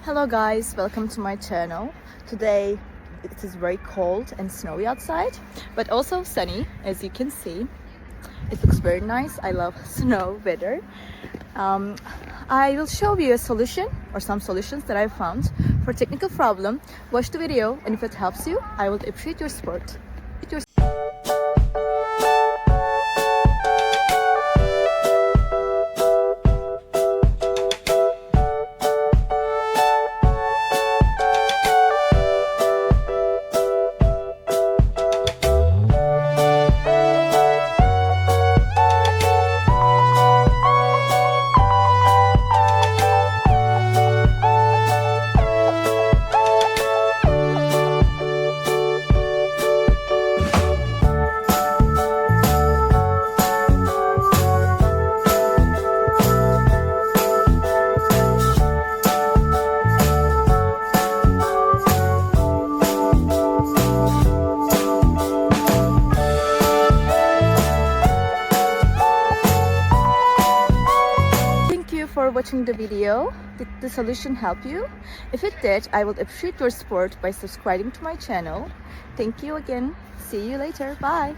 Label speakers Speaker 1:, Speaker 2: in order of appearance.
Speaker 1: Hello guys, welcome to my channel. Today it is very cold and snowy outside, but also sunny, as you can see. It looks very nice. I love snow weather. I will show you a solution or some solutions that I found for technical problem. Watch the video, and if it helps you, I would appreciate your support. For watching the video. Did the solution help you? If it did, I would appreciate your support by subscribing to my channel. Thank you again. See you later. Bye.